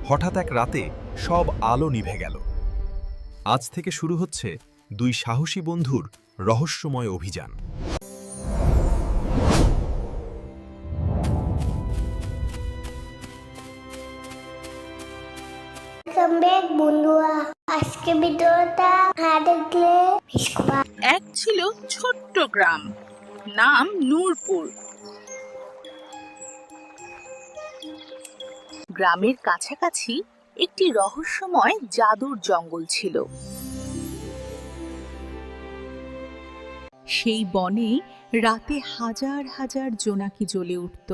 হঠাৎ এক রাতে সব আলো নিভে গেল। আজ থেকে শুরু হচ্ছে দুই সাহসী বন্ধুর রহস্যময় অভিযান। বন্ধুরা, আজকে ভিডিওটা দেখলে এক ছিল ছোট্ট গ্রাম, নাম নূরপুর। গ্রামের কাছাকাছি একটি রহস্যময় জাদুর জঙ্গল ছিল। সেই বনে রাতে হাজার হাজার জোনাকি জ্বলে উঠত,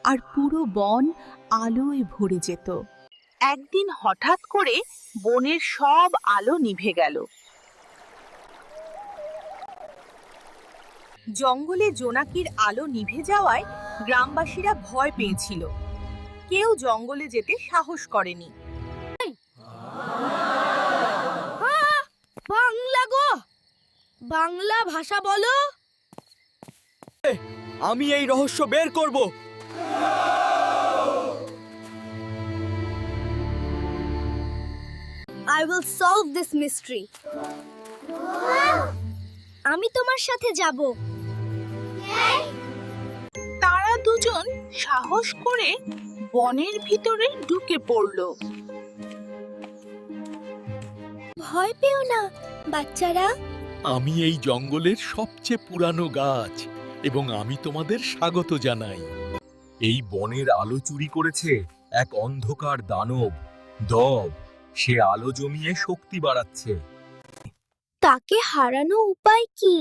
আর পুরো বন আলোয় ভরে যেত। একদিন হঠাৎ করে বনের সব আলো নিভে গেল। জঙ্গলে জোনাকির আলো নিভে যাওয়ায় গ্রামবাসীরা ভয় পেয়েছিল। কেউ জঙ্গলে যেতে সাহস করেনি। বাংলা গো, বাংলা ভাষা বলো। আমি এই রহস্য বের করব। I will solve this mystery. আমি তোমার সাথে যাব। তারা দুজন সাহস করে বনের ভিতরে ঢুকে পড়ল। ভয় পেও না বাচ্চারা। আমি এই জঙ্গলের সবচেয়ে পুরানো গাছ এবং আমি তোমাদের স্বাগত জানাই। এই বনের আলো চুরি করেছে এক অন্ধকার দানব দব। সে আলো জমিয়ে শক্তি বাড়াচ্ছে। তাকে হারানো উপায় কি?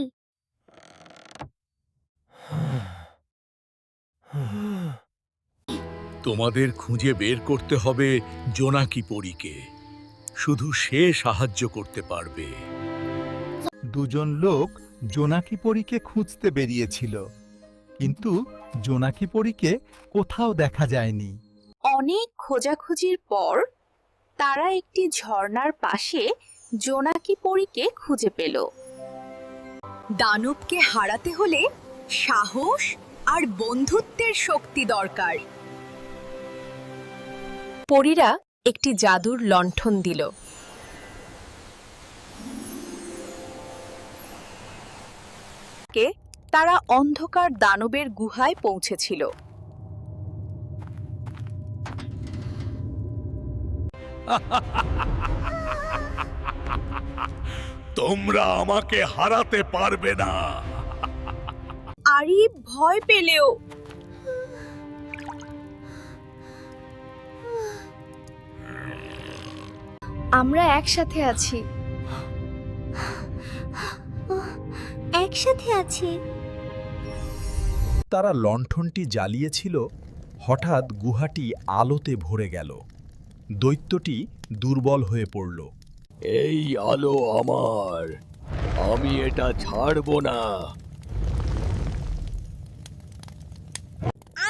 তোমাদের খুঁজে বের করতে হবে জোনাকি পরীকে। শুধু সে সাহায্য করতে পারবে। দুজন লোক জোনাকি পরীকে খুঁজতে বেরিয়েছিল, কিন্তু জোনাকি পরীকে কোথাও দেখা যায়নি। অনেক খোঁজাখুঁজির পর তারা একটি ঝর্ণার পাশে জোনাকি পরীকে খুঁজে পেল। দানবকে হারাতে হলে সাহস আর বন্ধুত্বের শক্তি দরকার। পরীরা একটি জাদুর লণ্ঠন দিল। তারা অন্ধকার দানবের গুহায় পৌঁছেছিল। তোমরা আমাকে হারাতে পারবে না। আরিফ ভয় পেলেও আমরা একসাথে আছি। একসাথে আছি। তারা লণ্ঠনটি জ্বালিয়েছিল, হঠাৎ গুহাটি আলোতে ভরে গেল। দৈত্যটি দুর্বল হয়ে পড়ল। এই আলো আমার, আমি এটা ছাড়বো না।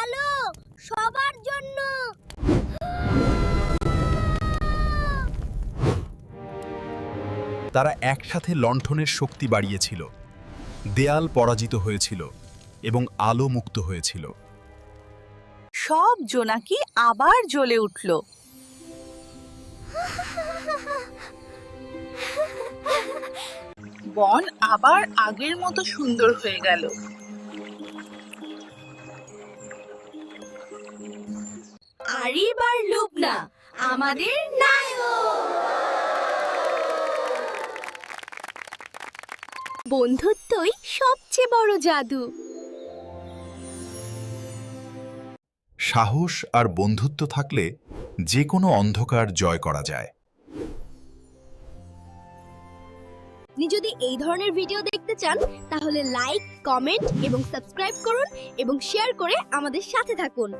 আলো সবার জন্য। তারা একসাথে লণ্ঠনের শক্তি বাড়িয়েছিল। দেয়াল পরাজিত হয়েছিল এবং আলো মুক্ত হয়েছিল। সব জোনাকি আবার জ্বলে উঠল। বন আবার আগের মতো সুন্দর হয়ে গেল। আরিফ আর লুবনা আমাদের নায়ক। বন্ধুত্বই সবচেয়ে বড় জাদু। সাহস আর বন্ধুত্ব থাকলে যে কোনো অন্ধকার জয় করা যায়। আপনি যদি এই ধরনের ভিডিও দেখতে চান তাহলে লাইক, কমেন্ট এবং সাবস্ক্রাইব করুন এবং শেয়ার করে আমাদের সাথে থাকুন।